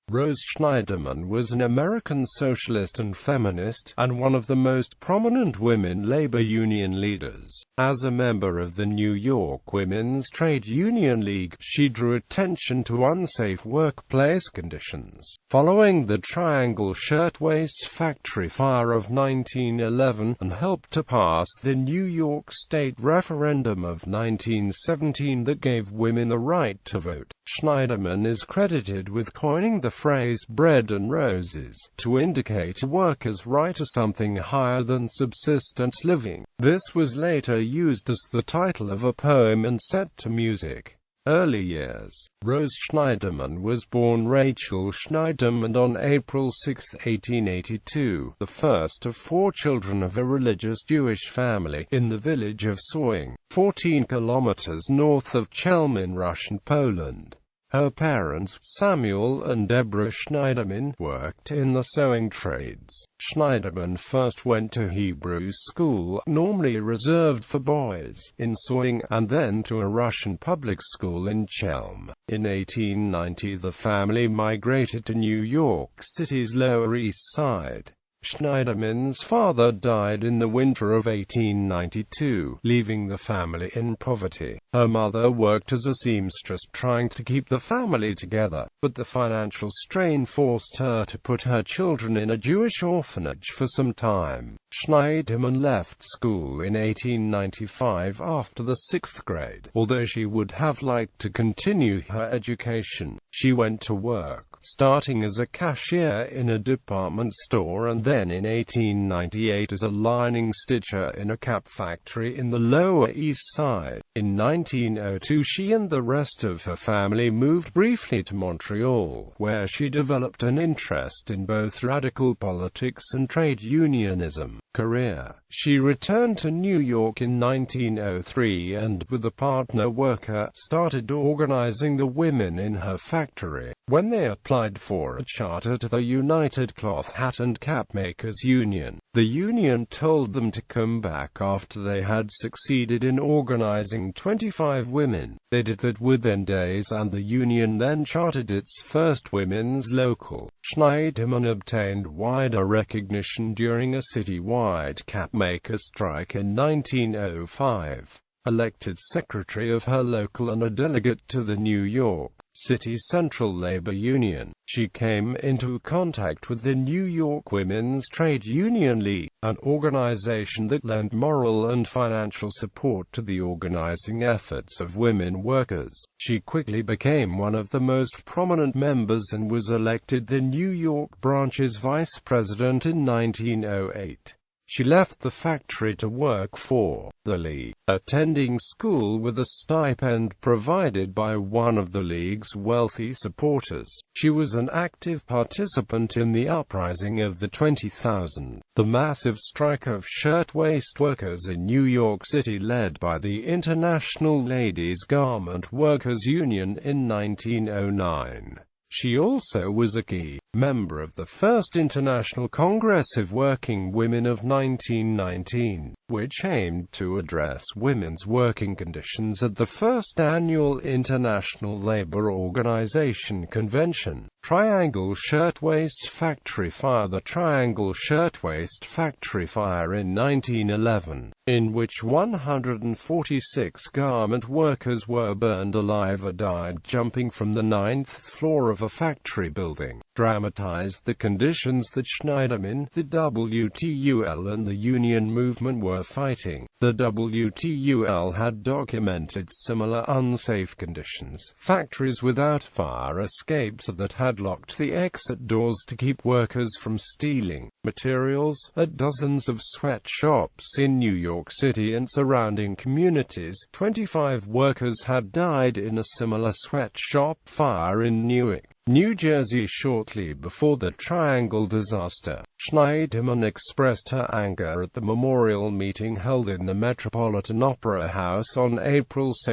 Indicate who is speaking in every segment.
Speaker 1: Rose Schneiderman was an American socialist and feminist, and one of the most prominent women labor union leaders. As a member of the New York Women's Trade Union League, she drew attention to unsafe workplace conditions. Following the Triangle Shirtwaist Factory fire of 1911, and helped to pass the New York State referendum of 1917 that gave women the right to vote. Schneiderman is credited with coining the phrase "bread and roses" to indicate a worker's right to something higher than subsistence living. This was later used as the title of a poem and set to music. Early years. Rose Schneiderman was born Rachel Schneiderman on April 6, 1882, the first of 4 children of a religious Jewish family, in the village of Soing, 14 kilometers north of Chelm, Russian Poland. Her parents, Samuel and Deborah Schneiderman, worked in the sewing trades. Schneiderman first went to Hebrew school, normally reserved for boys, in Soing, and then to a Russian public school in Chelm. In 1890 the family migrated to New York City's Lower East Side. Schneiderman's father died in the winter of 1892, leaving the family in poverty. Her mother worked as a seamstress trying to keep the family together, but the financial strain forced her to put her children in a Jewish orphanage for some time. Schneiderman left school in 1895 after the 6th grade. Although she would have liked to continue her education, she went to work, starting as a cashier in a department store and then in 1898 as a lining stitcher in a cap factory in the Lower East Side. In 1902 she and the rest of her family moved briefly to Montreal, where she developed an interest in both radical politics and trade unionism. Career. She returned to New York in 1903 and, with a partner worker, started organizing the women in her factory. When they applied for a charter to the United Cloth Hat and Cap Makers Union, the union told them to come back after they had succeeded in organizing 25 women. They did that within days, and the union then chartered its first women's local. Schneiderman obtained wider recognition during a citywide cap maker strike in 1905. Elected secretary of her local and a delegate to the New York City Central Labor Union, she came into contact with the New York Women's Trade Union League, an organization that lent moral and financial support to the organizing efforts of women workers. She quickly became one of the most prominent members and was elected the New York branch's vice president in 1908. She left the factory to work for the League, attending school with a stipend provided by one of the League's wealthy supporters. She was an active participant in the uprising of the 20,000, the massive strike of shirtwaist workers in New York City led by the International Ladies Garment Workers Union in 1909. She also was a key member of the First International Congress of Working Women of 1919, which aimed to address women's working conditions at the first annual International Labor Organization Convention. Triangle Shirtwaist Factory fire. The Triangle Shirtwaist Factory fire in 1911, in which 146 garment workers were burned alive or died jumping from the 9th floor of a factory building, dramatized the conditions that Schneiderman, the WTUL and the union movement were fighting. The WTUL had documented similar unsafe conditions, factories without fire escapes that had locked the exit doors to keep workers from stealing materials, at dozens of sweatshops in New York City and surrounding communities. 25 workers had died in a similar sweatshop fire in Newark, New Jersey shortly before the Triangle disaster. Schneiderman expressed her anger at the memorial meeting held in the Metropolitan Opera House on April 2,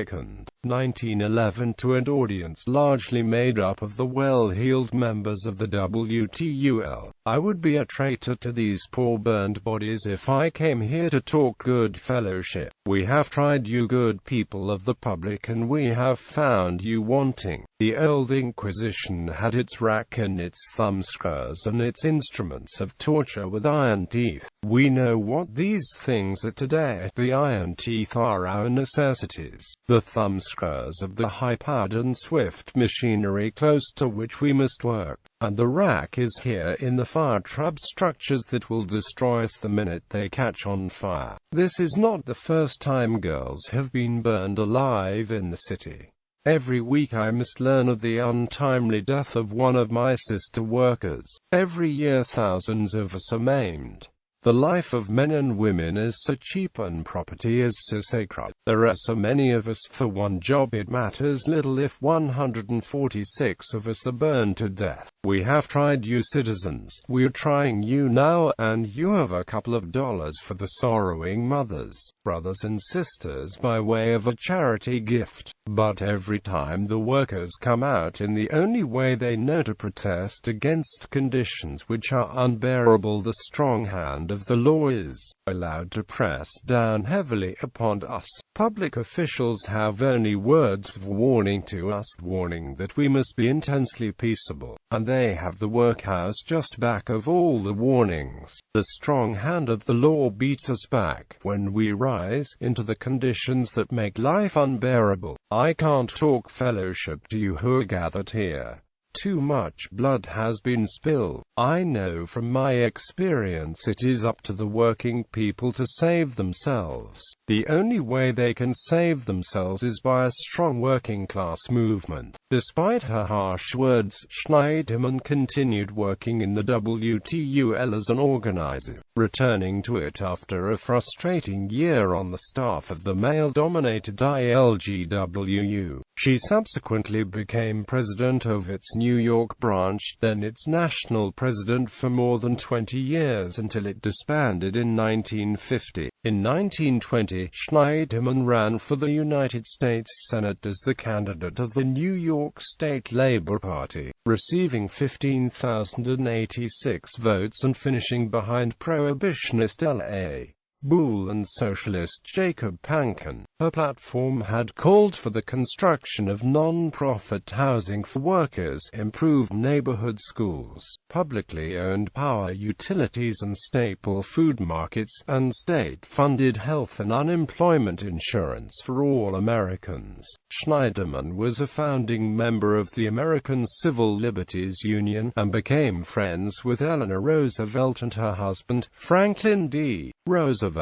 Speaker 1: 1911 to an audience largely made up of the well-heeled members of the WTUL. I would be a traitor to these poor burned bodies if I came here to talk good fellowship. We have tried you good people of the public, and we have found you wanting. The old Inquisition had its rack and its thumbscrews and its instruments of torture with iron teeth. We know what these things are today. The iron teeth are our necessities, the thumbscrews of the high-powered and swift machinery close to which we must work, and the rack is here in the fire trap structures that will destroy us the minute they catch on fire. This is not the first time girls have been burned alive in the city. Every week I must learn of the untimely death of one of my sister workers. Every year thousands of us are maimed. The life of men and women is so cheap and property is so sacred. There are so many of us for one job, it matters little if 146 of us are burned to death. We have tried you citizens, we are trying you now, and you have a couple of dollars for the sorrowing mothers, brothers and sisters by way of a charity gift. But every time the workers come out in the only way they know to protest against conditions which are unbearable, the strong hand of the law is allowed to press down heavily upon us. Public officials have only words of warning to us, warning that we must be intensely peaceable, and they have the workhouse just back of all the warnings. The strong hand of the law beats us back when we rise into the conditions that make life unbearable. I can't talk fellowship to you who are gathered here. Too much blood has been spilled. I know from my experience it is up to the working people to save themselves. The only way they can save themselves is by a strong working class movement. Despite her harsh words, Schneiderman continued working in the WTUL as an organizer, returning to it after a frustrating year on the staff of the male-dominated ILGWU. She subsequently became president of its New York branch, then its national president for more than 20 years until it disbanded in 1950. In 1920, Schneiderman ran for the United States Senate as the candidate of the New York State Labor Party, receiving 15,086 votes and finishing behind prohibitionist L.A. Bull and socialist Jacob Pankin. Her platform had called for the construction of non-profit housing for workers, improved neighborhood schools, publicly owned power utilities and staple food markets, and state-funded health and unemployment insurance for all Americans. Schneiderman was a founding member of the American Civil Liberties Union, and became friends with Eleanor Roosevelt and her husband, Franklin D. Roosevelt.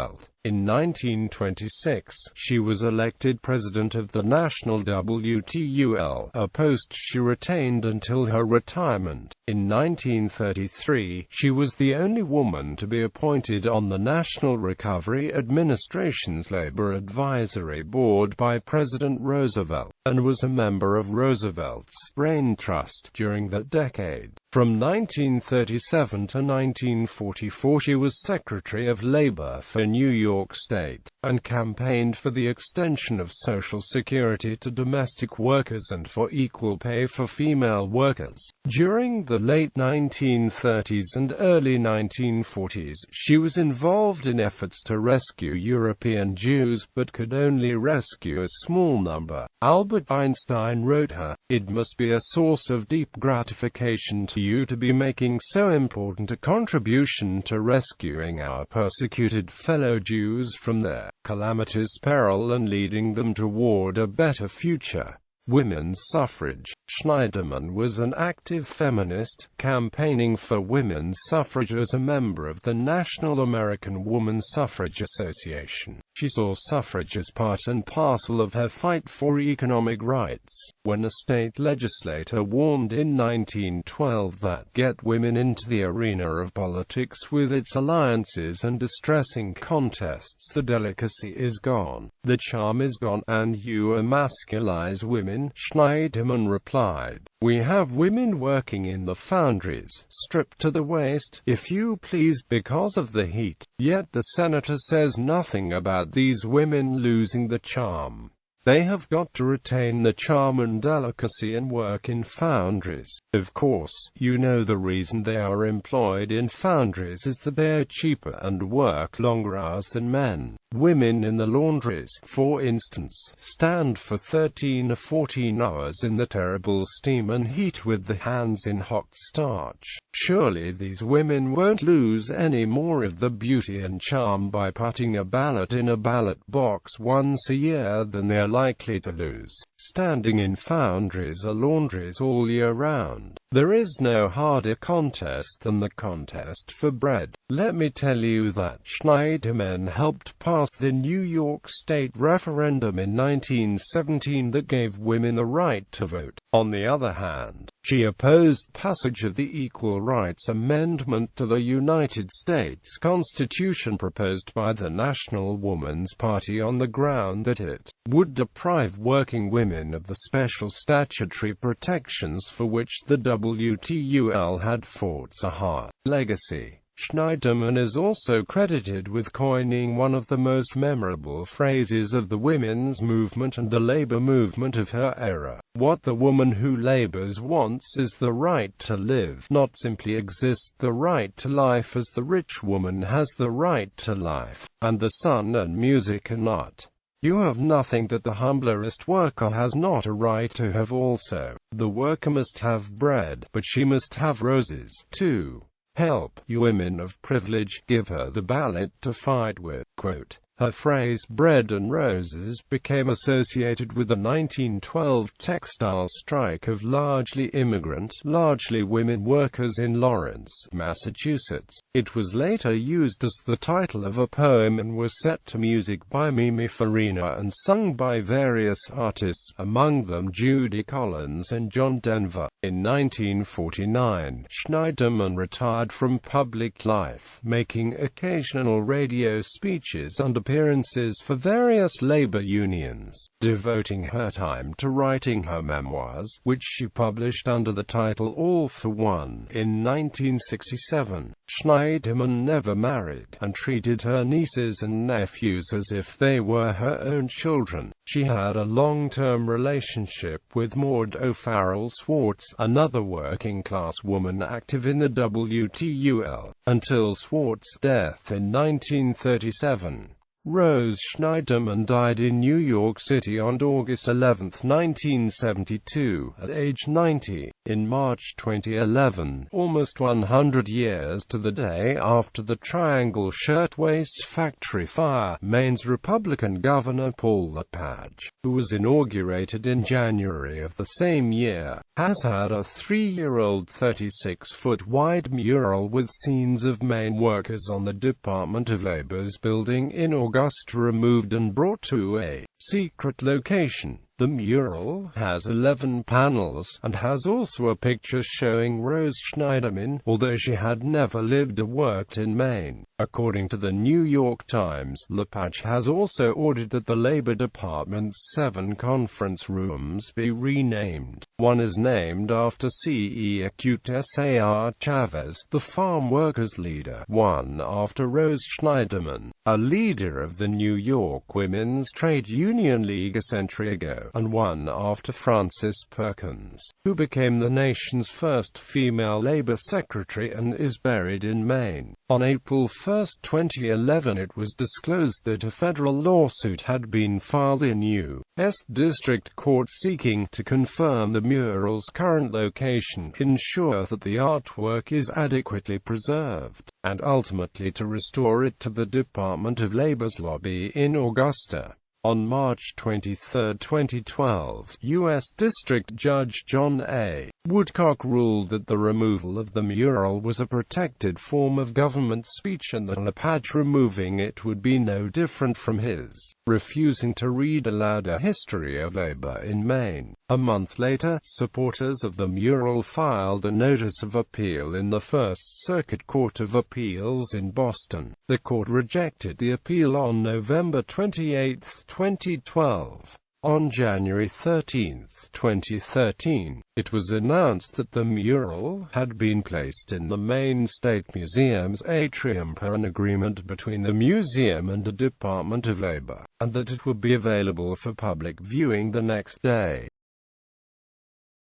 Speaker 1: In 1926, she was elected president of the National WTUL, a post she retained until her retirement. In 1933, she was the only woman to be appointed on the National Recovery Administration's Labor Advisory Board by President Roosevelt, and was a member of Roosevelt's Brain Trust during that decade. From 1937 to 1944 she was Secretary of Labor for New York State, and campaigned for the extension of Social Security to domestic workers and for equal pay for female workers. During the late 1930s and early 1940s, she was involved in efforts to rescue European Jews, but could only rescue a small number. Albert Einstein wrote her, "It must be a source of deep gratification to you to be making so important a contribution to rescuing our persecuted fellow Jews from their calamitous peril and leading them toward a better future." Women's suffrage. Schneiderman was an active feminist, campaigning for women's suffrage as a member of the National American Woman Suffrage Association. She saw suffrage as part and parcel of her fight for economic rights. When a state legislator warned in 1912 that get women into the arena of politics with its alliances and distressing contests, the delicacy is gone, the charm is gone, and you emasculize women, Schneiderman replied. We have women working in the foundries, stripped to the waist, if you please, because of the heat. Yet the senator says nothing about these women losing the charm. They have got to retain the charm and delicacy and work in foundries. Of course, you know the reason they are employed in foundries is that they are cheaper and work longer hours than men. Women in the laundries, for instance, stand for 13 or 14 hours in the terrible steam and heat with the hands in hot starch. Surely these women won't lose any more of the beauty and charm by putting a ballot in a ballot box once a year than they are likely to lose standing in foundries or laundries all year round. There is no harder contest than the contest for bread. Let me tell you that Schneiderman helped pass the New York State referendum in 1917 that gave women the right to vote. On the other hand, she opposed passage of the Equal Rights Amendment to the United States Constitution proposed by the National Woman's Party on the ground that it would deprive working women of the special statutory protections for which the WTUL had fought so hard. Legacy. Schneiderman is also credited with coining one of the most memorable phrases of the women's movement and the labor movement of her era. What the woman who labors wants is the right to live, not simply exist, the right to life as the rich woman has the right to life, and the sun and music and art. You have nothing that the humblest worker has not a right to have also. The worker must have bread, but she must have roses, too. Help, you women of privilege, give her the ballot to fight with. Quote, her phrase bread and roses became associated with the 1912 textile strike of largely immigrant, largely women workers in Lawrence, Massachusetts. It was later used as the title of a poem and was set to music by Mimi Farina and sung by various artists, among them Judy Collins and John Denver. In 1949, Schneiderman retired from public life, making occasional radio speeches and appearances for various labor unions, devoting her time to writing her memoirs, which she published under the title All for One. In 1967, Schneiderman never married, and treated her nieces and nephews as if they were her own children. She had a long-term relationship with Maud O'Farrell Swartz, another working-class woman active in the WTUL, until Swartz's death in 1937. Rose Schneiderman died in New York City on August 11, 1972, at age 90. In March 2011, almost 100 years to the day after the Triangle Shirtwaist Factory fire, Maine's Republican Governor Paul LePage, who was inaugurated in January of the same year, has had a 3-year-old 36-foot-wide mural with scenes of Maine workers on the Department of Labor's building in Augusta removed and brought to a secret location. The mural has 11 panels, and has also a picture showing Rose Schneiderman, although she had never lived or worked in Maine. According to the New York Times, LePage has also ordered that the Labor Department's 7 conference rooms be renamed. One is named after C.E. Cesar Chavez, the farm workers' leader, one after Rose Schneiderman, a leader of the New York Women's Trade Union League a century ago, and one after Frances Perkins, who became the nation's first female labor secretary and is buried in Maine. On April 1, 2011, it was disclosed that a federal lawsuit had been filed in U.S. District Court seeking to confirm the mural's current location, ensure that the artwork is adequately preserved, and ultimately to restore it to the Department of Labor's lobby in Augusta. On March 23, 2012, U.S. District Judge John A. Woodcock ruled that the removal of the mural was a protected form of government speech and that LePage removing it would be no different from his refusing to read aloud a history of labor in Maine. A month later, supporters of the mural filed a notice of appeal in the First Circuit Court of Appeals in Boston. The court rejected the appeal on November 28, 2012. On January 13, 2013, it was announced that the mural had been placed in the main State Museum's atrium per an agreement between the museum and the Department of Labor, and that it would be available for public viewing the next day.